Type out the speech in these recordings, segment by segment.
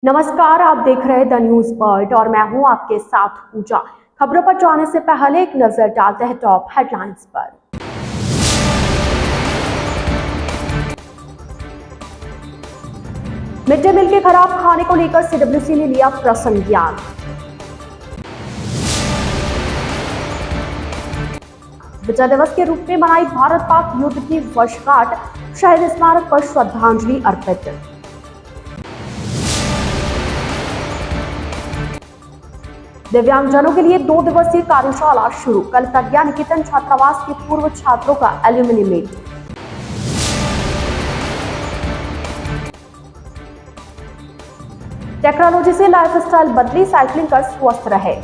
नमस्कार, आप देख रहे हैं द न्यूज बर्ड और मैं हूं आपके साथ पूजा। खबरों पर जाने से पहले एक नजर डालते हैं टॉप हेडलाइंस पर। मिड डे मील के खराब खाने को लेकर सीडब्ल्यूसी ने लिया प्रसंज्ञान। विजय दिवस के रूप में मनाई भारत पाक युद्ध की वर्षगांठ, शहीद स्मारक पर श्रद्धांजलि अर्पित। दिव्यांगजनों के लिए 2 दिवसीय कार्यशाला शुरू, कल प्रज्ञा निकेतन छात्रावास के पूर्व छात्रों का एल्यूमिनी मीट। टेक्नोलॉजी से लाइफस्टाइल बदली, साइकिलिंग कर स्वस्थ रहे।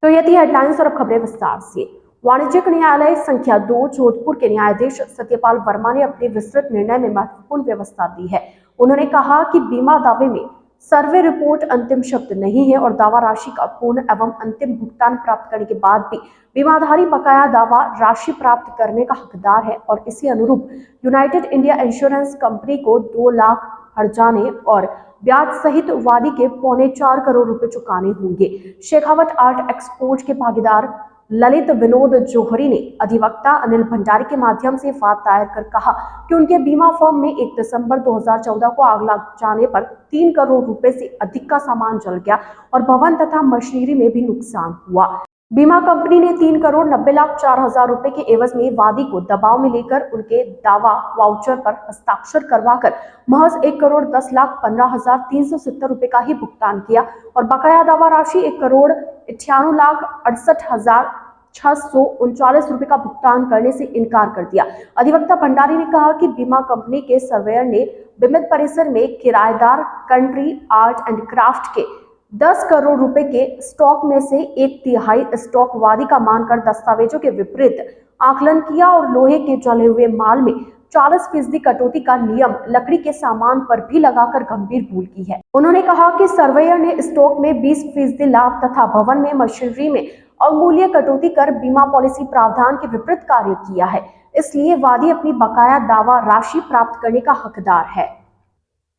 तो ये थी हेडलाइंस और अब खबरें विस्तार से। वाणिज्यिक न्यायालय संख्या 2 जोधपुर के न्यायाधीश सत्यपाल वर्मा ने अपने विस्तृत निर्णय में महत्वपूर्ण व्यवस्था दी है। उन्होंने कहा कि बीमा दावे में सर्वे रिपोर्ट अंतिम शब्द नहीं है और दावा राशि का पूर्ण एवं अंतिम भुगतान प्राप्त करने के बाद भी बीमाधारी बकाया दावा राशि प्राप्त करने का हकदार है और इसी अनुरूप यूनाइटेड इंडिया इंश्योरेंस कंपनी को 2 लाख हर्जाने और ब्याज सहित वादी के 4.25 करोड़ रुपए चुकाने होंगे। शेखावत आर्ट एक्सपोर्ट के भागीदार ललित विनोद जौहरी ने अधिवक्ता अनिल भंडारी के माध्यम से वाद दायर कर कहा कि उनके बीमा फर्म में 1 दिसंबर 2014 को आग लग जाने पर 3 करोड़ रुपए से अधिक का सामान जल गया और भवन तथा मशीनरी में भी नुकसान हुआ। बीमा कंपनी ने 3,90,04,000 रुपए के एवज में वादी को दबाव में लेकर उनके दावा वाउचर पर हस्ताक्षर करवाकर महज 1,10,15,370 रुपए का ही भुगतान किया और बकाया दावा राशि 1,98,68,639 रुपए का भुगतान करने से इनकार कर दिया। अधिवक्ता भंडारी ने कहा कि बीमा कंपनी के सर्वेयर ने बीमित परिसर में किराएदार कंट्री आर्ट एंड क्राफ्ट के 10 करोड़ रुपए के स्टॉक में से 1/3 स्टॉक वादी का मानकर दस्तावेजों के विपरीत आकलन किया और लोहे के जले हुए माल में 40% कटौती का नियम लकड़ी के सामान पर भी लगाकर गंभीर भूल की है। उन्होंने कहा कि सर्वेयर ने स्टॉक में 20% लाभ तथा भवन में मशीनरी में अवमूल्य कटौती कर बीमा पॉलिसी प्रावधान के विपरीत कार्य किया है, इसलिए वादी अपनी बकाया दावा राशि प्राप्त करने का हकदार है।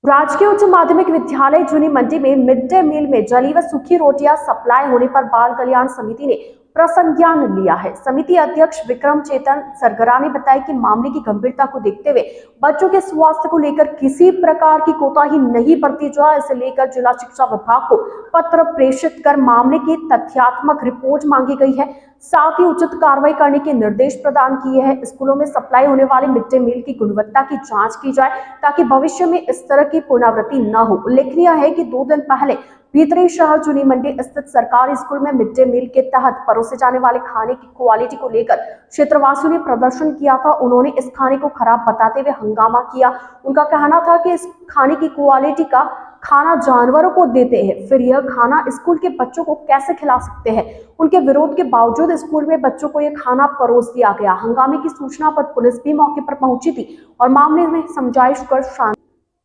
राजकीय उच्च माध्यमिक विद्यालय जूनी मंडी में मिड डे मील में जली व सूखी रोटियां सप्लाई होने पर बाल कल्याण समिति ने प्रसंज्ञान लिया है। समिति अध्यक्ष विक्रम चेतन सरगरा ने बताया कि मामले की गंभीरता को देखते हुए बच्चों के स्वास्थ्य को लेकर किसी प्रकार की कोताही नहीं बरती जाए, इसे लेकर जिला शिक्षा विभाग को पत्र प्रेषित कर मामले की तथ्यात्मक रिपोर्ट मांगी गई है। साथ ही उचित कार्रवाई करने के निर्देश प्रदान किए हैं। स्कूलों में सप्लाई होने वाले मिड डे मील की गुणवत्ता की जांच की जाए ताकि भविष्य में इस तरह की पुनरावृत्ति न हो। उल्लेखनीय है कि 2 दिन पहले भीतरी शहर जूनी मंडी स्थित सरकारी स्कूल में मिड डे मील के तहत परोसे जाने वाले खाने की क्वालिटी को लेकर क्षेत्रवासियों ने प्रदर्शन किया था। उन्होंने इस खाने को खराब बताते हुए हंगामा किया। उनका कहना था कि इस खाने की क्वालिटी का खाना जानवरों को देते हैं, फिर यह खाना स्कूल के बच्चों को कैसे खिला सकते हैं। उनके विरोध के बावजूद स्कूल में बच्चों को यह खाना परोस दिया गया। हंगामे की सूचना पर पुलिस भी मौके पर पहुंची थी और मामले में समझाइश कर शांत।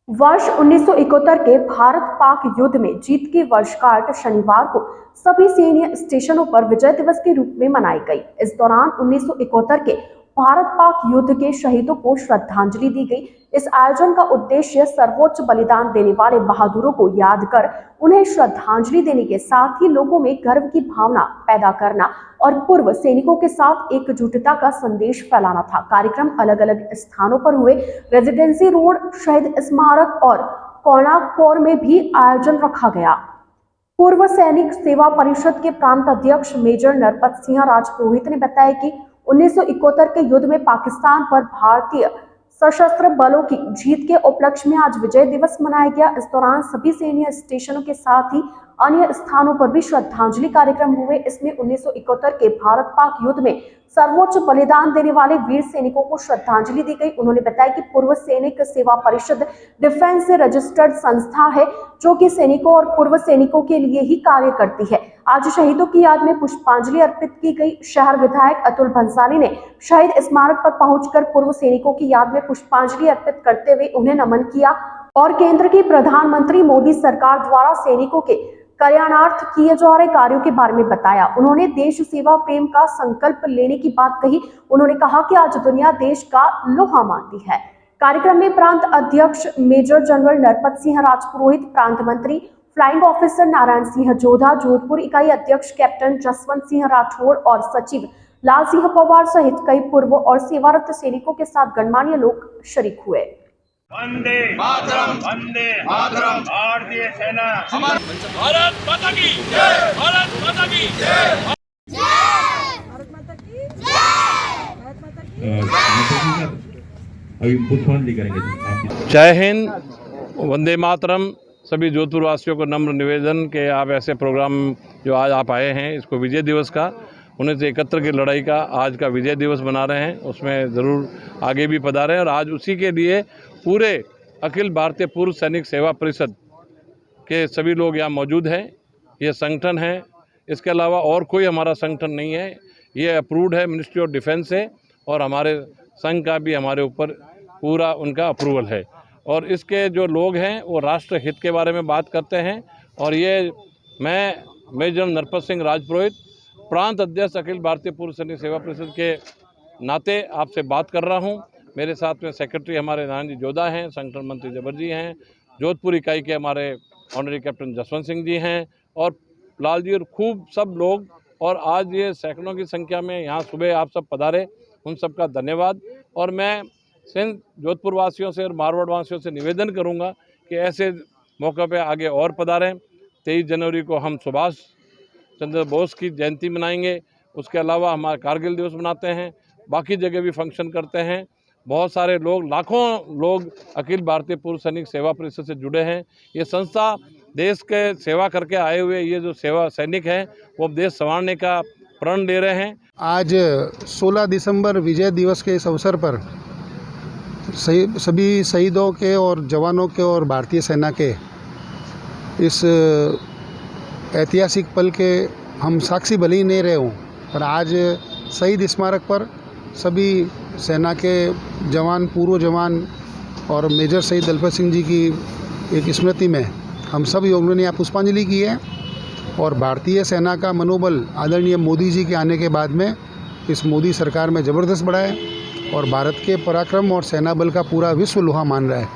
वर्ष 1971 के भारत पाक युद्ध में जीत की वर्षगांठ शनिवार को सभी सैन्य स्टेशनों पर विजय दिवस के रूप में मनाई गई। इस दौरान 1971 के भारत पाक युद्ध के शहीदों को श्रद्धांजलि दी गई। इस आयोजन का उद्देश्य सर्वोच्च बलिदान देने वाले बहादुरों को याद कर उन्हें श्रद्धांजलि देने के साथ ही लोगों में गर्व की भावना पैदा करना और पूर्व सैनिकों के साथ एकजुटता का संदेश फैलाना था। कार्यक्रम अलग अलग स्थानों पर हुए। रेजिडेंसी रोड, शहीद स्मारक और कोणार्क में भी आयोजन रखा गया। पूर्व सैनिक सेवा परिषद के प्रांत अध्यक्ष मेजर नरपत सिंह राजपुरोहित ने बताया कि 1971 के युद्ध में पाकिस्तान पर भारतीय सशस्त्र बलों की जीत के उपलक्ष्य में आज विजय दिवस मनाया गया। इस दौरान सभी सैन्य स्टेशनों के साथ ही अन्य स्थानों पर भी श्रद्धांजलि कार्यक्रम हुए। इसमें 1971 के भारत पाक युद्ध में सर्वोच्च बलिदान देने वाले वीर सैनिकों को श्रद्धांजलि दी गई। उन्होंने बताया कि पूर्व सैनिक सेवा परिषद डिफेंस से रजिस्टर्ड संस्था है जो कि सैनिकों और पूर्व सैनिकों के लिए ही कार्य करती है। आज शहीदों की याद में पुष्पांजलि अर्पित की गई। शहर विधायक अतुल भंसाली ने शहीद स्मारक पर पहुंचकर पूर्व सैनिकों की याद में पुष्पांजलि अर्पित करते हुए उन्हें नमन किया और केंद्र की प्रधानमंत्री मोदी सरकार द्वारा सैनिकों के कल्याणार्थ किए जा रहे कार्यों के बारे में बताया। उन्होंने देश सेवा प्रेम का संकल्प लेने की बात कही। उन्होंने कहा कि आज दुनिया देश का लोहा मानती है। कार्यक्रम में प्रांत अध्यक्ष मेजर जनरल नरपत सिंह राजपुरोहित, प्रांत मंत्री फ्लाइंग ऑफिसर नारायण सिंह जोधा, जोधपुर इकाई अध्यक्ष कैप्टन जसवंत सिंह राठौड़ और सचिव लाल सिंह पवार सहित कई पूर्व और सेवारत सैनिकों के साथ गणमान्य लोग शरीक हुए। वंदे मातरम, वंदे मातरम, भारतीय सेना, भारत माता की जय, भारत माता की जय, भारत माता की जय, भारत माता की अभी पुष्पांजलि करेंगे। जय हिंद, वंदे मातरम। सभी जोधपुर वासियों को नम्र निवेदन कि आप ऐसे प्रोग्राम जो आज आप आए हैं, इसको विजय दिवस का 1971 की लड़ाई का आज का विजय दिवस बना रहे हैं, उसमें ज़रूर आगे भी पधारें। और आज उसी के लिए पूरे अखिल भारतीय पूर्व सैनिक सेवा परिषद के सभी लोग यहाँ मौजूद हैं। ये संगठन है, इसके अलावा और कोई हमारा संगठन नहीं है। ये अप्रूव्ड है, मिनिस्ट्री ऑफ डिफेंस से, और हमारे संघ का भी हमारे ऊपर पूरा उनका अप्रूवल है। और इसके जो लोग हैं वो राष्ट्र हित के बारे में बात करते हैं। और ये मैं मेजर नरपत सिंह राजपुरोहित, प्रांत अध्यक्ष अखिल भारतीय पूर्व सैनिक सेवा परिषद के नाते आपसे बात कर रहा हूं। मेरे साथ में सेक्रेटरी हमारे नारायण जी जोधा हैं, संगठन मंत्री जबर जी हैं, जोधपुर इकाई के हमारे ऑनरी कैप्टन जसवंत सिंह जी हैं, और लाल जी, और खूब सब लोग। और आज ये सैकड़ों की संख्या में यहाँ सुबह आप सब पधारे, उन सब का धन्यवाद। और मैं सिंध जोधपुर वासियों से और मारवाड़ वासियों से निवेदन करूँगा कि ऐसे मौक़े पे आगे और पधारें। 23 जनवरी को हम सुभाष चंद्र बोस की जयंती मनाएंगे, उसके अलावा हमारा कारगिल दिवस मनाते हैं, बाकी जगह भी फंक्शन करते हैं। बहुत सारे लोग, लाखों लोग अखिल भारतीय पूर्व सैनिक सेवा परिषद से जुड़े हैं। ये संस्था देश के सेवा करके आए हुए ये जो सेवा सैनिक हैं वो देश संवारने का प्रण ले रहे हैं। आज 16 दिसंबर विजय दिवस के इस अवसर पर सभी शहीदों के और जवानों के और भारतीय सेना के इस ऐतिहासिक पल के हम साक्षी भले ही नहीं रहे हों, पर आज शहीद स्मारक पर सभी सेना के जवान, पूर्व जवान और मेजर शहीद दलपत सिंह जी की एक स्मृति में हम सब लोगों ने यहाँ पुष्पांजलि की है। और भारतीय सेना का मनोबल आदरणीय मोदी जी के आने के बाद में इस मोदी सरकार में ज़बरदस्त बढ़ा है और भारत के पराक्रम और सेना बल का पूरा विश्व लोहा मान रहा है।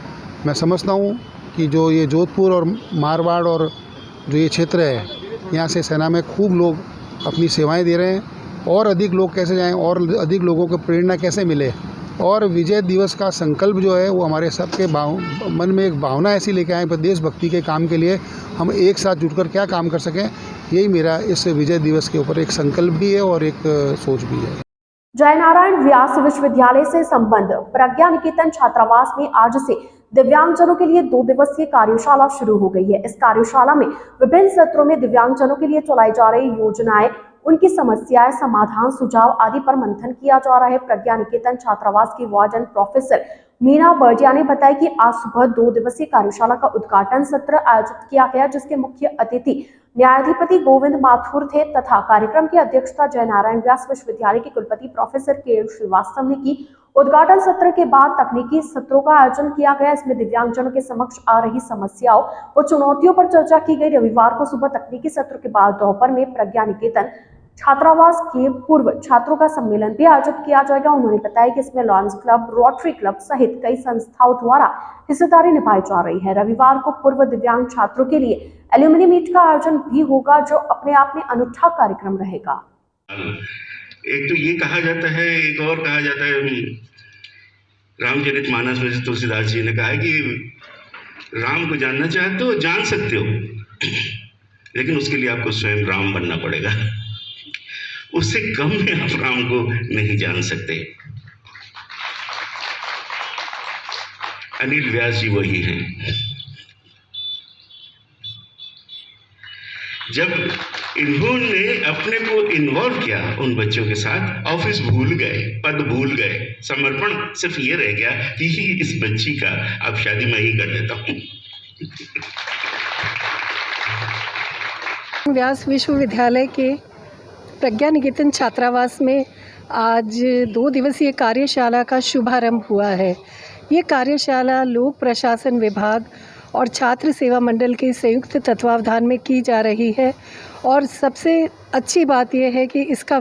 मैं समझता हूँ कि जो ये जोधपुर और मारवाड़ और जो ये क्षेत्र है, यहाँ से सेना में खूब लोग अपनी सेवाएं दे रहे हैं। और अधिक लोग कैसे जाएं और अधिक लोगों को प्रेरणा कैसे मिले, और विजय दिवस का संकल्प जो है वो हमारे सबके मन में एक भावना ऐसी लेके आए, देशभक्ति के काम के लिए हम एक साथ जुटकर क्या काम कर सकें, यही मेरा इस विजय दिवस के ऊपर एक संकल्प भी है और एक सोच भी है। जयनारायण व्यास विश्वविद्यालय से संबंध प्रज्ञा निकेतन छात्रावास में आज से दिव्यांगजनों के लिए 2 दिवसीय कार्यशाला शुरू हो गई है। इस कार्यशाला में विभिन्न सत्रों में दिव्यांगजनों के लिए चलाई जा रही योजनाएं, उनकी समस्याएं, समाधान, सुझाव आदि पर मंथन किया जा रहा है। प्रज्ञा निकेतन छात्रावास की वार्डन प्रोफेसर मीना बर्जिया ने बताया कि आज सुबह 2 दिवसीय कार्यशाला का उद्घाटन सत्र आयोजित किया गया, जिसके मुख्य अतिथि न्यायाधिपति गोविंद माथुर थे तथा कार्यक्रम की अध्यक्षता जयनारायण व्यास विश्वविद्यालय के कुलपति प्रोफेसर के श्रीवास्तव ने की। उद्घाटन सत्र के बाद तकनीकी सत्रों का आयोजन किया गया। इसमें दिव्यांगजनों के समक्ष आ रही समस्याओं और चुनौतियों पर चर्चा की गई। रविवार को सुबह तकनीकी सत्र के बाद दोपहर में प्रज्ञा निकेतन छात्रावास के पूर्व छात्रों का सम्मेलन भी आयोजित किया जाएगा। उन्होंने बताया कि इसमें लॉयंस क्लब, रोटरी क्लब सहित कई संस्थाओं द्वारा हिस्सेदारी निभाई जा रही है। रविवार को पूर्व दिव्यांग छात्रों के लिए एल्यूमिनी मीट का आयोजन भी होगा, जो अपने आप में अनूठा कार्यक्रम रहेगा। एक तो ये कहा जाता है, एक और कहा जाता है, रामचरितमानस में तुलसीदास जी ने कहा है कि राम को जानना चाहते हो जान सकते हो, लेकिन उसके लिए आपको स्वयं राम बनना पड़ेगा। उससे कम में आप राम को नहीं जान सकते। अनिल व्यास जी वही हैं। जब इन्होंने अपने को इन्वॉल्व किया उन बच्चों के साथ, ऑफिस भूल गए, पद भूल गए, समर्पण सिर्फ ये रह गया कि इस बच्ची का अब शादी मैं ही कर देता हूँ। व्यास विश्वविद्यालय के प्रज्ञा निकेतन छात्रावास में आज 2 दिवसीय कार्यशाला का शुभारंभ हुआ है। ये कार्यशाला लोक प्रशासन विभाग और छात्र सेवा मंडल के संयुक्त तत्वावधान में की जा रही है। और सबसे अच्छी बात यह है कि इसका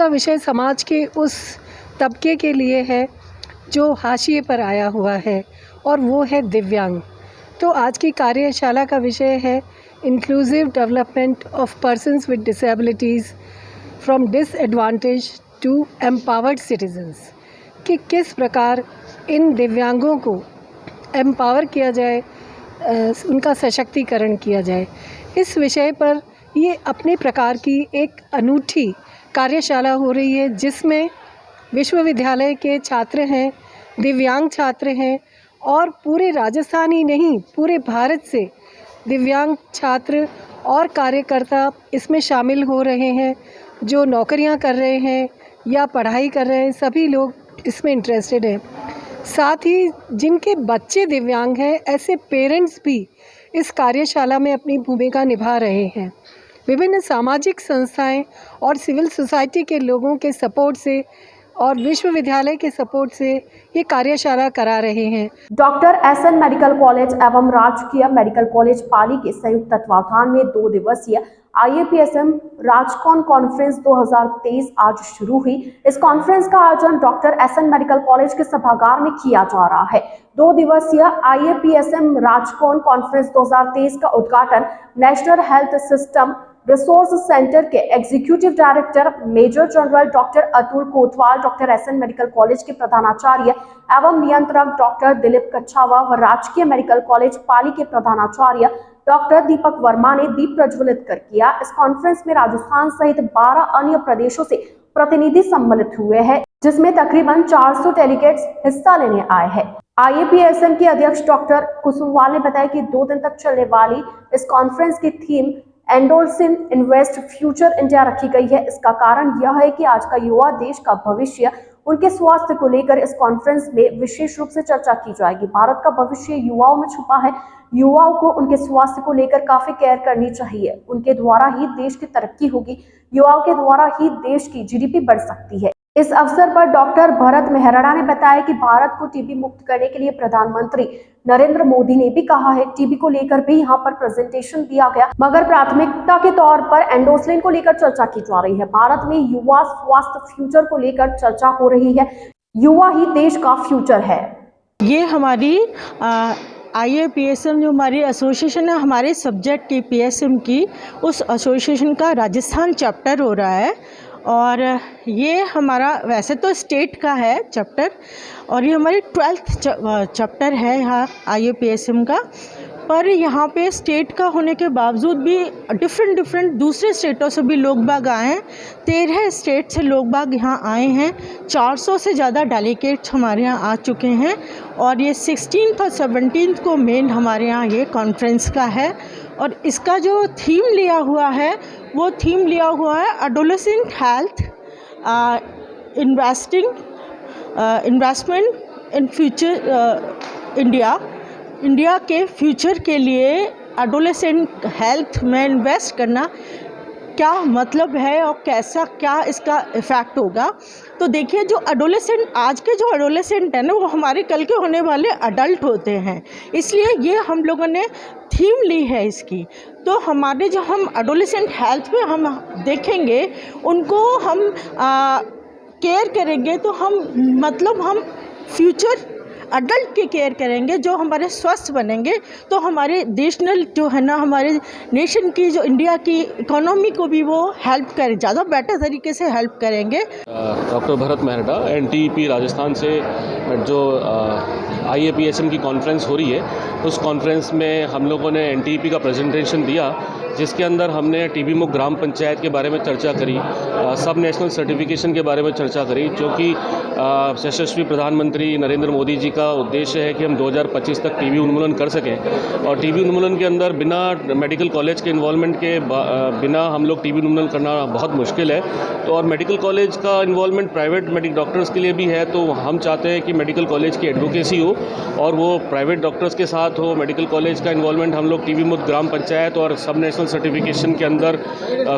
विषय समाज के उस तबके के लिए है जो हाशिए पर आया हुआ है, और वो है दिव्यांग। तो आज की कार्यशाला का विषय है inclusive development of persons with disabilities from disadvantage to empowered citizens, कि किस प्रकार इन दिव्यांगों को एम्पावर किया जाए, उनका सशक्तिकरण किया जाए। इस विषय पर ये अपने प्रकार की एक अनूठी कार्यशाला हो रही है, जिसमें विश्वविद्यालय के छात्र हैं, दिव्यांग छात्र हैं, और पूरे राजस्थान ही नहीं पूरे भारत से दिव्यांग छात्र और कार्यकर्ता इसमें शामिल हो रहे हैं। जो नौकरियां कर रहे हैं या पढ़ाई कर रहे हैं, सभी लोग इसमें इंटरेस्टेड हैं। साथ ही जिनके बच्चे दिव्यांग हैं, ऐसे पेरेंट्स भी इस कार्यशाला में अपनी भूमिका निभा रहे हैं। विभिन्न सामाजिक संस्थाएं और सिविल सोसाइटी के लोगों के सपोर्ट से और विश्वविद्यालय के सपोर्ट से ये कार्यशाला करा रहे हैं। डॉक्टर एसएन मेडिकल कॉलेज एवं राजकीय मेडिकल कॉलेज पाली के संयुक्त तत्वावधान में 2 दिवसीय IAPSM राजकॉन कॉन्फ्रेंस 2023 आज शुरू हुई। इस कॉन्फ्रेंस का आयोजन डॉक्टर एसएन मेडिकल कॉलेज के सभागार में किया जा रहा है। 2 दिवसीय IAPSM राजकॉन कॉन्फ्रेंस 2023 का उद्घाटन national health system resource centre के executive director major general doctor Atul Kotwal, doctor SN medical college के प्रधानाचार्य एवं नियंत्रक डॉक्टर दिलीप कच्छावा व राजकीय मेडिकल कॉलेज पाली के प्रधानाचार्य डॉक्टर दीपक वर्मा ने दीप प्रज्वलित कर किया। इस कॉन्फ्रेंस में राजस्थान सहित 12 अन्य प्रदेशों से प्रतिनिधि सम्मिलित हुए हैं, जिसमें तकरीबन 400 डेलीगेट्स हिस्सा लेने आए हैं। IAPSM के अध्यक्ष डॉक्टर कुसुमवाल ने बताया कि 2 दिन तक चलने वाली इस कॉन्फ्रेंस की थीम एंडोल्सिन इन्वेस्ट फ्यूचर इंडिया रखी गई है। इसका कारण यह है कि आज का युवा देश का भविष्य, उनके स्वास्थ्य को लेकर इस कॉन्फ्रेंस में विशेष रूप से चर्चा की जाएगी। भारत का भविष्य युवाओं में छुपा है। युवाओं को उनके स्वास्थ्य को लेकर काफी केयर करनी चाहिए। उनके द्वारा ही देश की तरक्की होगी, युवाओं के द्वारा ही देश की GDP बढ़ सकती है। इस अवसर पर डॉक्टर भरत मेहराणा ने बताया कि भारत को टीबी मुक्त करने के लिए प्रधानमंत्री नरेंद्र मोदी ने भी कहा है। टीबी को लेकर भी यहाँ पर प्रेजेंटेशन दिया गया, मगर प्राथमिकता के तौर पर एंडोसलिन को लेकर चर्चा की जा रही है। भारत में युवा स्वास्थ्य फ्यूचर को लेकर चर्चा हो रही है। युवा ही देश का फ्यूचर है। ये हमारी IAPSM जो हमारी एसोसिएशन है, हमारे सब्जेक्ट की PSM की, उस एसोसिएशन का राजस्थान चैप्टर हो रहा है। और ये हमारा वैसे तो स्टेट का है चैप्टर, और ये हमारी 12th चैप्टर है यहाँ IAPSM का। पर यहाँ पे स्टेट का होने के बावजूद भी डिफरेंट दूसरे स्टेटों से भी लोग बाग आए हैं। 13 स्टेट से लोग बाग यहाँ आए हैं। 400 से ज़्यादा डेलीगेट्स हमारे यहाँ आ चुके हैं। और ये 16th और 17th को मेन हमारे यहाँ ये कॉन्फ्रेंस का है। और इसका जो थीम लिया हुआ है, वो थीम लिया हुआ है adolescent health, investment in future India के फ्यूचर के लिए एडोलेसेंट हेल्थ में इन्वेस्ट करना क्या मतलब है और क्या इसका इफ़ेक्ट होगा। तो देखिए, जो एडोलेसेंट, आज के जो एडोलेसेंट है ना, वो हमारे कल के होने वाले अडल्ट होते हैं। इसलिए ये हम लोगों ने थीम ली है इसकी। तो हमारे जो हम एडोलेसेंट हेल्थ पे हम देखेंगे, उनको हम केयर करेंगे, तो हम फ्यूचर अडल्ट की केयर करेंगे, जो हमारे स्वस्थ बनेंगे, तो हमारे नेशनल जो है ना, हमारे नेशन की जो इंडिया की इकोनॉमी को भी वो हेल्प करें, ज़्यादा बेटर तरीके से हेल्प करेंगे। डॉक्टर भरत मेहरा, NTEP राजस्थान से जो IAPSM की कॉन्फ्रेंस हो रही है, उस कॉन्फ्रेंस में हम लोगों ने NTEP का प्रेजेंटेशन दिया, जिसके अंदर हमने टीबी मुक्त ग्राम पंचायत के बारे में चर्चा करी, सब नेशनल सर्टिफिकेशन के बारे में चर्चा करी, जो कि यशस्वी प्रधानमंत्री नरेंद्र मोदी जी का उद्देश्य है कि हम 2025 तक टीबी उन्मूलन कर सकें। और टीबी उन्मूलन के अंदर बिना मेडिकल कॉलेज के इन्वॉल्वमेंट के बिना हम लोग टीबी उन्मूलन करना बहुत मुश्किल है। तो और मेडिकल कॉलेज का इन्वॉल्वमेंट प्राइवेट मेडिकल डॉक्टर्स के लिए भी है, तो हम चाहते हैं कि मेडिकल कॉलेज की एडवोकेसी हो और वो प्राइवेट डॉक्टर्स के साथ हो। मेडिकल कॉलेज का इन्वॉल्वमेंट हम लोग टीबी मुक्त ग्राम पंचायत और सब नेशनल प्रोफेशनल सर्टिफिकेशन के अंदर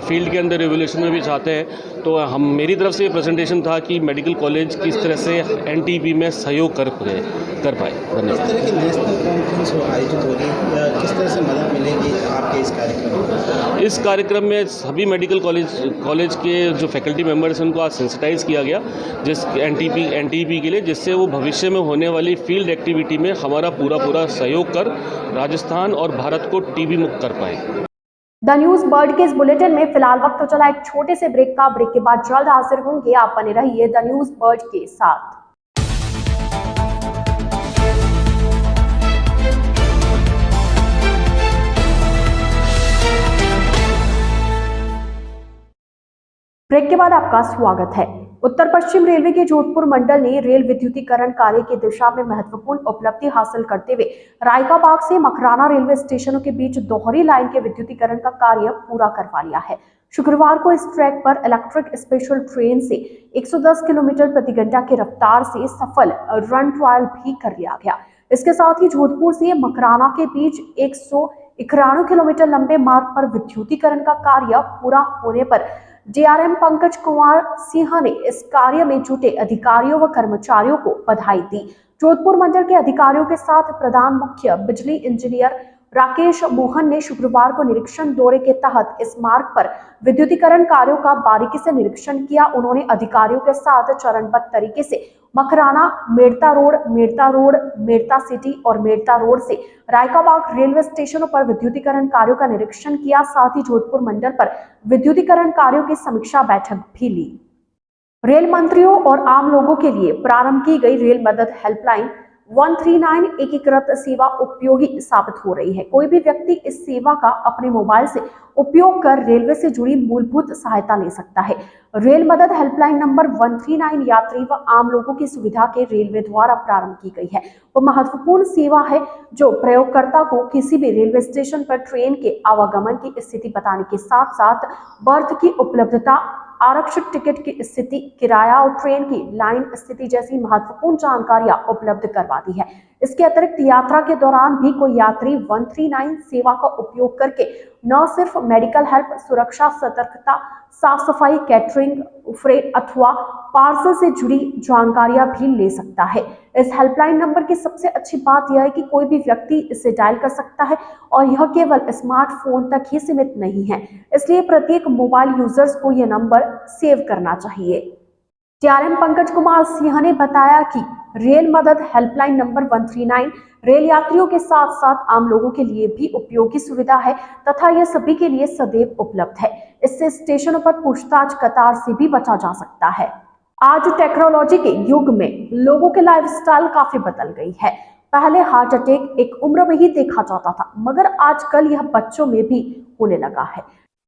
फील्ड के अंदर रिवोल्यूशन में भी चाहते हैं। तो हम मेरी तरफ से ये प्रेजेंटेशन था कि मेडिकल कॉलेज किस तरह से एनटीपी में सहयोग कर पाए। धन्यवाद। इस तरह की नेशनल कॉन्फ्रेंस आयोजित हो रही है, किस तरह से मदद मिलेगी आपके इस कार्यक्रम में? इस कार्यक्रम में सभी मेडिकल कॉलेज के जो फैकल्टी मेंबर्स हैं उनको आज सेंसिटाइज किया गया जिस एनटीपी के लिए, जिससे वो भविष्य में होने वाली फील्ड एक्टिविटी में हमारा पूरा सहयोग कर राजस्थान और भारत को टीबी मुक्त कर पाए। द न्यूज बर्ड के इस बुलेटिन में फिलहाल वक्त तो चला एक छोटे से ब्रेक का। ब्रेक के बाद जल्द हाजिर होंगे, आप बने रहिए द न्यूज बर्ड के साथ। ब्रेक के बाद आपका स्वागत है। उत्तर पश्चिम रेलवे के जोधपुर मंडल ने रेल विद्युतीकरण कार्य की दिशा में महत्वपूर्ण उपलब्धि हासिल करते हुए रायका बाग से मकराना रेलवे स्टेशनों के बीच दोहरी लाइन के विद्युतीकरण का कार्य पूरा करवा लिया है। शुक्रवार को इस ट्रैक पर इलेक्ट्रिक स्पेशल ट्रेन से 110 किलोमीटर प्रति घंटा की रफ्तार से सफल रन ट्रायल भी कर लिया गया। इसके साथ ही जोधपुर से मकराना के बीच 191 किलोमीटर लंबे मार्ग पर विद्युतीकरण का कार्य पूरा होने पर डीआरएम पंकज कुमार सिंह ने इस कार्य में जुटे अधिकारियों व कर्मचारियों को बधाई दी। जोधपुर मंडल के अधिकारियों के साथ प्रधान मुख्य बिजली इंजीनियर राकेश मोहन ने शुक्रवार को निरीक्षण दौरे के तहत इस मार्ग पर विद्युतीकरण कार्यों का बारीकी से निरीक्षण किया। उन्होंने अधिकारियों के साथ चरणबद्ध तरीके से मकराना, मेड़ता रोड, मेड़ता सिटी और मेड़ता रोड से रायकाबाग रेलवे स्टेशनों पर विद्युतीकरण कार्यों का निरीक्षण किया। साथ ही जोधपुर मंडल पर विद्युतीकरण कार्यों की समीक्षा बैठक भी ली। रेल मंत्रियों और आम लोगों के लिए प्रारंभ की गई रेल मदद हेल्पलाइन 139 एकीकृत सेवा उपयोगी साबित हो रही है। कोई भी व्यक्ति इस सेवा का अपने मोबाइल से उपयोग कर रेलवे से जुड़ी मूलभूत सहायता ले सकता है। रेल मदद हेल्पलाइन नंबर 139 यात्री व आम लोगों की सुविधा के रेलवे द्वारा प्रारंभ की गई है। वो महत्वपूर्ण सेवा है जो प्रयोगकर्ता को किसी भी रेलवे स्टेशन पर ट्रेन के आवागमन की स्थिति बताने के साथ साथ बर्थ की उपलब्धता, आरक्षित टिकट की स्थिति, किराया और ट्रेन की लाइन स्थिति जैसी महत्वपूर्ण जानकारियां उपलब्ध करवाती है। इसके अतिरिक्त यात्रा के दौरान भी कोई यात्री 139 सेवा का उपयोग करके न सिर्फ मेडिकल हेल्प, सुरक्षा, सतर्कता, साफ सफाई, कैटरिंग, फ्रेट अथवा पार्सल से जुड़ी जानकारियां भी ले सकता है। इस हेल्पलाइन नंबर की सबसे अच्छी बात यह है कि कोई भी व्यक्ति इसे डायल कर सकता है और यह केवल स्मार्टफोन तक ही सीमित नहीं है, इसलिए प्रत्येक मोबाइल यूजर्स को यह नंबर सेव करना चाहिए। डीआरएम पंकज कुमार सिंह ने बताया कि रेल मदद हेल्पलाइन नंबर 139 रेल यात्रियों के साथ साथ आम लोगों के लिए भी उपयोगी सुविधा है तथा यह सभी के लिए सदैव उपलब्ध है। इससे स्टेशनों पर पूछताछ कतार से भी बचा जा सकता है। आज टेक्नोलॉजी के युग में लोगों के लाइफस्टाइल काफी बदल गई है। पहले हार्ट अटैक एक उम्र में ही देखा जाता था, मगर आजकल यह बच्चों में भी होने लगा है।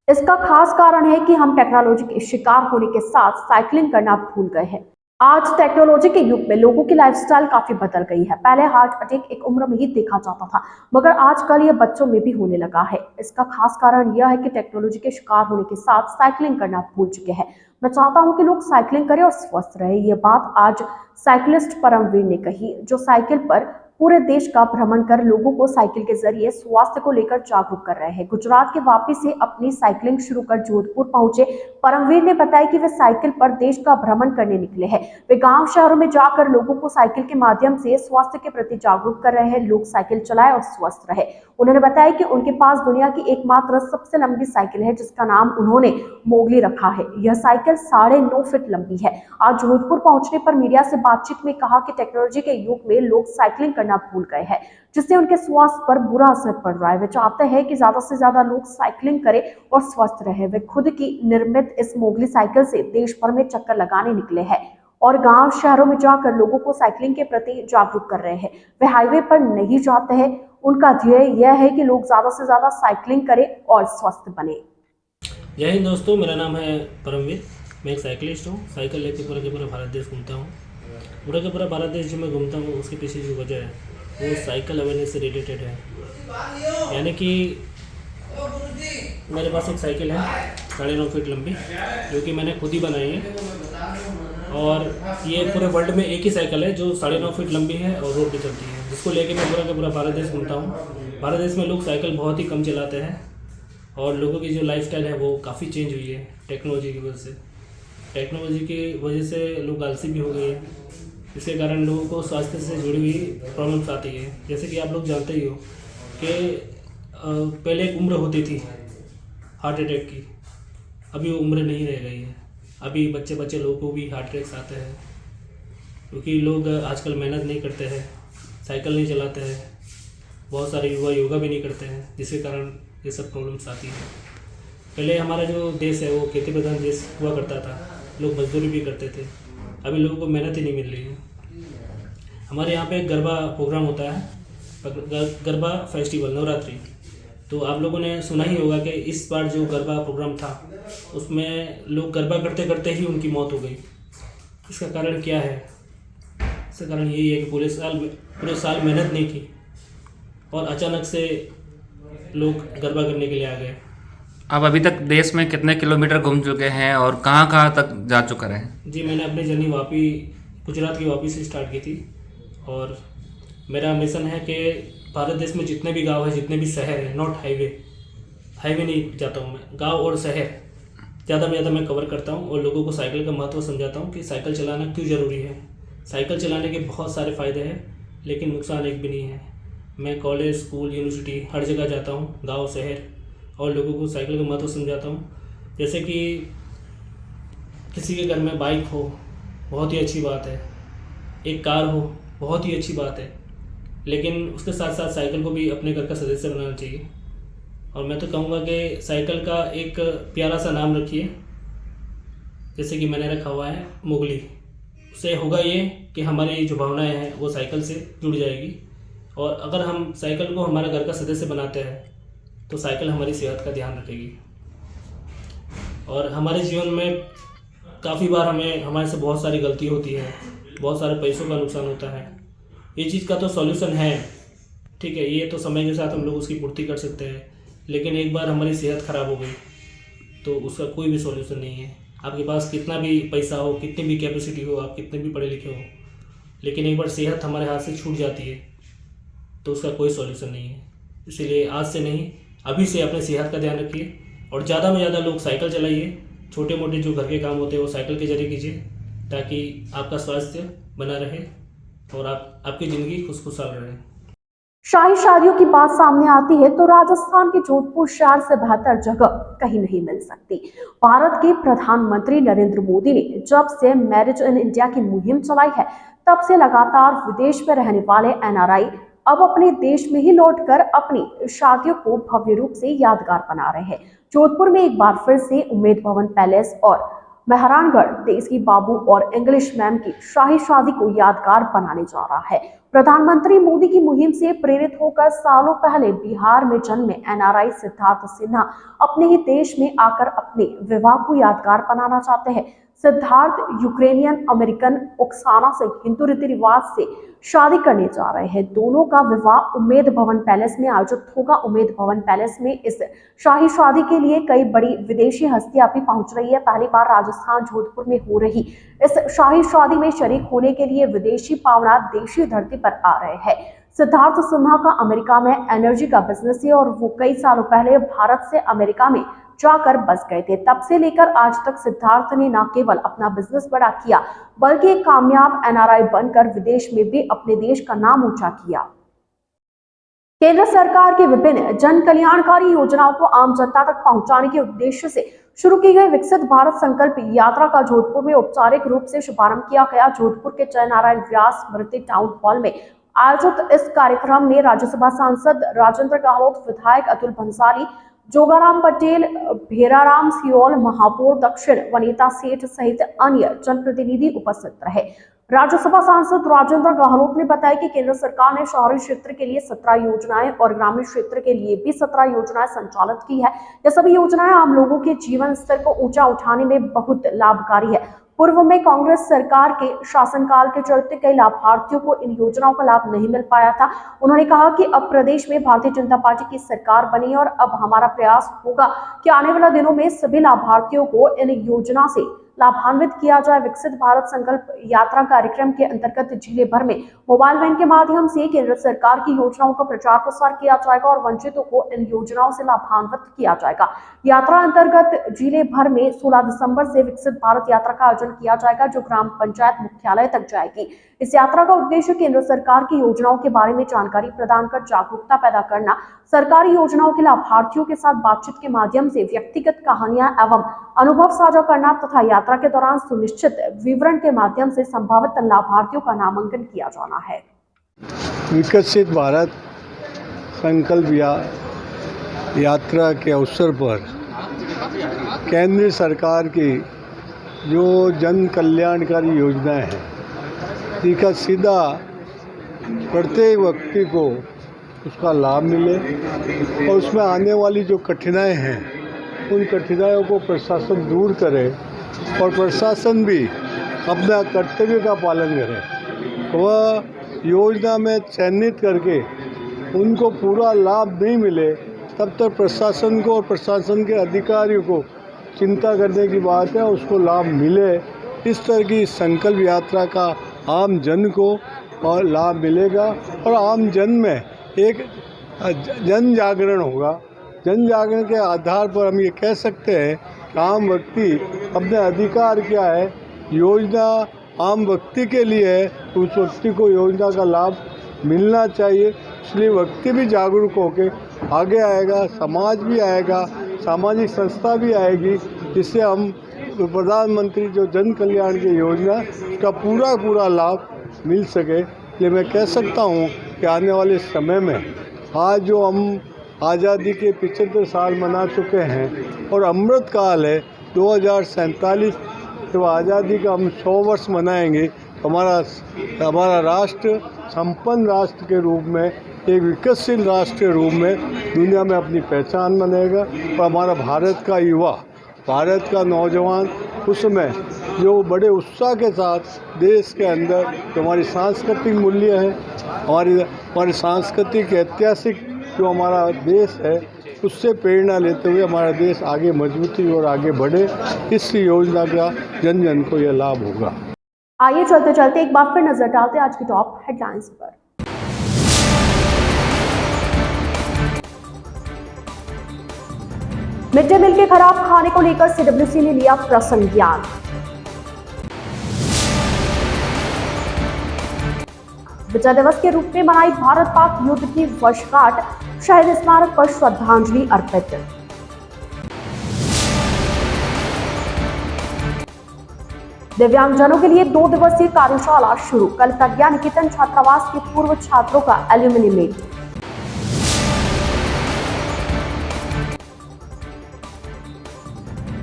इसका खास कारण है कि हम टेक्नोलॉजी के शिकार होने के साथ साइकिलिंग करना भूल गए हैं। आज टेक्नोलॉजी के युग में लोगों की लाइफस्टाइल काफी बदल गई है। पहले हार्ट अटैक एक उम्र में ही देखा जाता था, मगर आजकल यह बच्चों में भी होने लगा है। इसका खास कारण यह है कि टेक्नोलॉजी के शिकार होने के साथ साइकिलिंग करना भूल चुके हैं। मैं चाहता हूं कि लोग साइकिलिंग करें और स्वस्थ रहे। ये बात आज साइकिलिस्ट परमवीर ने कही, जो साइकिल पर पूरे देश का भ्रमण कर लोगों को साइकिल के जरिए स्वास्थ्य को लेकर जागरूक कर रहे हैं। गुजरात के वापी से अपनी साइकिलिंग शुरू कर जोधपुर पहुंचे परमवीर ने बताया कि वे साइकिल पर देश का भ्रमण करने निकले हैं। वे गांव शहरों में जाकर लोगों को साइकिल के माध्यम से स्वास्थ्य के प्रति जागरूक कर रहे हैं। लोग साइकिल चलाएं और स्वस्थ रहे। उन्होंने बताया कि उनके पास दुनिया की एकमात्र सबसे लंबी साइकिल है, जिसका नाम उन्होंने मोगली रखा है। यह साइकिल 9.5 फीट लंबी है। आज जोधपुर पहुंचने पर मीडिया से बातचीत में कहा कि टेक्नोलॉजी के युग में लोग साइकिलिंग करना भूल गए हैं, जिससे उनके स्वास्थ्य पर बुरा असर पड़ रहा है। वे चाहते हैं कि ज्यादा से ज्यादा लोग साइकिलिंग करें और स्वस्थ रहे। वे खुद की निर्मित इस मोगली साइकिल से देश भर में चक्कर लगाने निकले हैं और गांव शहरों में जाकर लोगों को साइकिलिंग के प्रति जागरूक कर रहे हैं। वे हाईवे पर नहीं जाते हैं। उनका ध्येय यह है कि लोग ज्यादा से ज्यादा साइकिलिंग करें और स्वस्थ बने। जय हिंद दोस्तों, मेरा नाम है परमवीर। मैं एक साइकिलिस्ट हूँ। साइकिल लेके पूरा के पूरा भारत देश घूमता हूँ। पूरा के पूरा भारत देश जो मैं घूमता हूँ, उसके पीछे जो वजह है वो साइकिल अवेयरनेस से रिलेटेड है। यानी कि मेरे पास एक साइकिल है 9.5 फीट लंबी, जो कि मैंने खुद ही बनाई है। और ये पूरे वर्ल्ड में एक ही साइकिल है जो 9.5 फीट लंबी है और रोड पे चलती है, जिसको लेके मैं पूरा का पूरा भारत देश घूमता हूँ। भारत देश में लोग साइकिल बहुत ही कम चलाते हैं और लोगों की जो लाइफस्टाइल है वो काफ़ी चेंज हुई है टेक्नोलॉजी की वजह से। टेक्नोलॉजी की वजह से लोग आलसी भी हो गए हैं, इसके कारण लोगों को स्वास्थ्य से जुड़ी हुई प्रॉब्लम्स आती है। जैसे कि आप लोग जानते ही हो कि पहले एक उम्र होती थी हार्ट अटैक की, अभी वो उम्र नहीं रह गई है। अभी बच्चे लोगों को भी हार्ट अटैक्स आते हैं क्योंकि लोग आजकल मेहनत नहीं करते हैं, साइकिल नहीं चलाते हैं, बहुत सारे युवा योगा भी नहीं करते हैं, जिसके कारण ये सब प्रॉब्लम्स आती हैं। पहले हमारा जो देश है वो खेती प्रधान देश हुआ करता था, लोग मजदूरी भी करते थे, अभी लोगों को मेहनत ही नहीं मिल रही है। हमारे यहाँ पे गरबा प्रोग्राम होता है, गरबा फेस्टिवल नवरात्रि, तो आप लोगों ने सुना ही होगा कि इस बार जो गरबा प्रोग्राम था उसमें लोग गरबा करते करते ही उनकी मौत हो गई। इसका कारण क्या है? इसका कारण यही है कि पूरे साल मेहनत नहीं की और अचानक से लोग गरबा करने के लिए आ गए। आप अभी तक देश में कितने किलोमीटर घूम चुके हैं और कहाँ कहाँ तक जा चुके हैं? जी, मैंने अपनी जर्नी वापी गुजरात की वापी से स्टार्ट की थी और मेरा मिशन है कि भारत देश में जितने भी गांव है, जितने भी शहर है, नॉट हाईवे नहीं जाता हूँ मैं, गांव और शहर ज़्यादा से ज़्यादा मैं कवर करता हूँ और लोगों को साइकिल का महत्व समझाता हूँ कि साइकिल चलाना क्यों ज़रूरी है। साइकिल चलाने के बहुत सारे फ़ायदे हैं लेकिन नुकसान एक भी नहीं है। मैं कॉलेज, स्कूल, यूनिवर्सिटी हर जगह जाता हूँ, गांव, शहर, और लोगों को साइकिल का महत्व समझाता हूँ। जैसे कि किसी के घर में बाइक हो बहुत ही अच्छी बात है, एक कार हो बहुत ही अच्छी बात है, लेकिन उसके साथ साथ साइकिल को भी अपने घर का सदस्य बनाना चाहिए। और मैं तो कहूँगा कि साइकिल का एक प्यारा सा नाम रखिए, जैसे कि मैंने रखा हुआ है मुगली। उससे होगा ये कि हमारी जो भावनाएं हैं वो साइकिल से जुड़ जाएगी और अगर हम साइकिल को हमारा घर का सदस्य बनाते हैं तो साइकिल हमारी सेहत का ध्यान रखेगी। और हमारे जीवन में काफ़ी बार हमारे से बहुत सारी गलती होती है, बहुत सारे पैसों का नुकसान होता है। ये चीज़ का तो सॉल्यूशन है, ठीक है, ये तो समय के साथ हम लोग उसकी पूर्ति कर सकते हैं, लेकिन एक बार हमारी सेहत ख़राब हो गई तो उसका कोई भी सॉल्यूशन नहीं है। आपके पास कितना भी पैसा हो, कितनी भी कैपेसिटी हो, आप कितने भी पढ़े लिखे हो, लेकिन एक बार सेहत हमारे हाथ से छूट जाती है तो उसका कोई सॉल्यूशन नहीं है। इसीलिए आज से नहीं, अभी से अपने सेहत का ध्यान रखिए और ज़्यादा में ज़्यादा लोग साइकिल चलाइए। छोटे मोटे जो घर के काम होते हैं वो साइकिल के जरिए कीजिए ताकि आपका स्वास्थ्य बना रहे और आपकी ज़िंदगी खुशहाल रहे। शाही शादियों की बात सामने आती है तो राजस्थान के जोधपुर शहर से बेहतर जगह कहीं नहीं मिल सकती। भारत के प्रधानमंत्री नरेंद्र मोदी ने जब से मैरिज इन इंडिया की मुहिम चलाई है तब से लगातार विदेश में रहने वाले एनआरआई अब अपने देश में ही लौटकर अपनी शादियों को भव्य रूप से यादगार बना रहे हैं। जोधपुर में एक बार फिर से उम्मेद भवन पैलेस और मेहरानगढ़ देसी बाबू और इंग्लिश मैम की शाही शादी को यादगार बनाने जा रहा है। प्रधानमंत्री मोदी की मुहिम से प्रेरित होकर सालों पहले बिहार में जन्मे एनआरआई सिद्धार्थ सिन्हा अपने ही देश में आकर अपने विवाह को यादगार बनाना चाहते हैं। सिद्धार्थ यूक्रेनियन अमेरिकन ओक्साना से हिंदू रीति रिवाज से शादी करने जा रहे हैं। दोनों का विवाह उम्मेद भवन पैलेस में आयोजित होगा। उम्मेद भवन पैलेस में इस शाही शादी के लिए कई बड़ी विदेशी हस्तियां भी पहुंच रही है। पहली बार राजस्थान जोधपुर में हो रही इस शाही शादी में शरीक होने के लिए विदेशी पावना देशी धरती पर आ रहे हैं। सिद्धार्थ सिन्हा का अमेरिका में एनर्जी का बिजनेस है और वो कई सालों पहले भारत से अमेरिका में जाकर बस गए थे। तब से लेकर आज तक सिद्धार्थ ने न केवल अपना बिजनेस बड़ा किया बल्कि एक कामयाब एनआरआई बनकर विदेश में भी अपने देश का नाम ऊंचा किया। केंद्र सरकार की विभिन्न जन कल्याणकारी योजनाओं को आम जनता तक पहुंचाने के उद्देश्य से शुरू की गई विकसित भारत संकल्प यात्रा का जोधपुर में औपचारिक रूप से शुभारंभ किया गया। जोधपुर के जय नारायण व्यास स्मृति टाउन हॉल में आयोजित इस कार्यक्रम में राज्यसभा सांसद राजेंद्र गहलोत, विधायक अतुल भंसाली, जोगाराम पटेल, भेराराम सियोल, महापौर दक्षिण वनीता सेठ सहित अन्य जनप्रतिनिधि उपस्थित रहे। राज्यसभा सांसद राजेंद्र गहलोत ने बताया कि केंद्र सरकार ने शहरी क्षेत्र के लिए 17 योजनाएं और ग्रामीण क्षेत्र के लिए भी 17 योजनाएं संचालित की है। ये सभी योजनाएं आम लोगों के जीवन स्तर को ऊंचा उठाने में बहुत लाभकारी है। पूर्व में कांग्रेस सरकार के शासनकाल के चलते कई लाभार्थियों को इन योजनाओं का लाभ नहीं मिल पाया था। उन्होंने कहा कि अब प्रदेश में भारतीय जनता पार्टी की सरकार बनी और अब हमारा प्रयास होगा कि आने वाले दिनों में सभी लाभार्थियों को इन योजना से लाभान्वित किया जाए। विकसित भारत संकल्प यात्रा कार्यक्रम के अंतर्गत जिले भर में मोबाइल वैन के माध्यम से केंद्र सरकार की योजनाओं का प्रचार प्रसार किया जाएगा और वंचितों को इन योजनाओं से लाभान्वित किया जाएगा। यात्रा अंतर्गत जिले भर में 16 दिसंबर से विकसित भारत यात्रा का आयोजन किया जाएगा, जो ग्राम पंचायत मुख्यालय तक जाएगी। इस यात्रा का उद्देश्य केंद्र सरकार की योजनाओं के बारे में जानकारी प्रदान कर जागरूकता पैदा करना, सरकारी योजनाओं के लाभार्थियों के साथ बातचीत के माध्यम से व्यक्तिगत कहानियां एवं अनुभव साझा करना तथा यात्रा के दौरान सुनिश्चित विवरण के माध्यम से संभावित लाभार्थियों का नामांकन किया जाना है। विकसित भारत संकल्प यात्रा के अवसर पर केंद्र सरकार की जो जन कल्याणकारी योजनाएं हैं, इसका सीधा प्रत्येक व्यक्ति को उसका लाभ मिले और उसमें आने वाली जो कठिनाइयाँ हैं उन कठिनाइयों को प्रशासन दूर करे और प्रशासन भी अपना कर्तव्य का पालन करे। वह योजना में चयनित करके उनको पूरा लाभ नहीं मिले तब तक प्रशासन को और प्रशासन के अधिकारियों को चिंता करने की बात है, उसको लाभ मिले। इस तरह की संकल्प यात्रा का आम जन को और लाभ मिलेगा और आम जन में एक जन जागरण होगा। जन जागरण के आधार पर हम ये कह सकते हैं कि आम व्यक्ति अपने अधिकार क्या है, योजना आम व्यक्ति के लिए है, उस व्यक्ति को योजना का लाभ मिलना चाहिए। इसलिए व्यक्ति भी जागरूक होकर आगे आएगा, समाज भी आएगा, सामाजिक संस्था भी आएगी, जिससे हम प्रधानमंत्री जो जन कल्याण की योजना उसका पूरा लाभ मिल सके। ये मैं कह सकता हूँ कि आने वाले समय में आज जो हम आज़ादी के 75 साल मना चुके हैं और अमृत काल है 2047, जब आज़ादी का हम 100 वर्ष मनाएंगे तो हमारा राष्ट्र संपन्न राष्ट्र के रूप में, एक विकसित राष्ट्र के रूप में दुनिया में अपनी पहचान बनेगा। और हमारा भारत का युवा, भारत का नौजवान उसमें जो बड़े उत्साह के साथ देश के अंदर जो हमारी सांस्कृतिक मूल्य है, हमारी सांस्कृतिक ऐतिहासिक जो हमारा देश है, उससे प्रेरणा लेते हुए हमारा देश आगे मजबूती और आगे बढ़े। इस योजना का जन जन को यह लाभ होगा। आइए चलते चलते एक बार फिर नजर डालते आज की टॉप हेडलाइंस पर। मिड डे मील के खराब खाने को लेकर सीडब्ल्यूसी ने लिया प्रसंज्ञान। विजय दिवस के रूप में मनाई भारत पाक युद्ध की वर्षगांठ, शहीद स्मारक पर श्रद्धांजलि अर्पित। दिव्यांगजनों के लिए 2 दिवसीय कार्यशाला शुरू, कल प्रज्ञा निकेतन छात्रावास के पूर्व छात्रों का एल्यूमिनी मीट।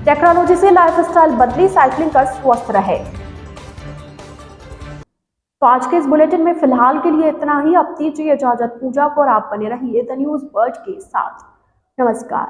टेक्नोलॉजी से लाइफस्टाइल बदली, साइकिलिंग कर स्वस्थ रहे। तो आज के इस बुलेटिन में फिलहाल के लिए इतना ही। अब दीजिए इजाजत पूजा को और आप बने रहिए द न्यूज वर्ल्ड के साथ। नमस्कार।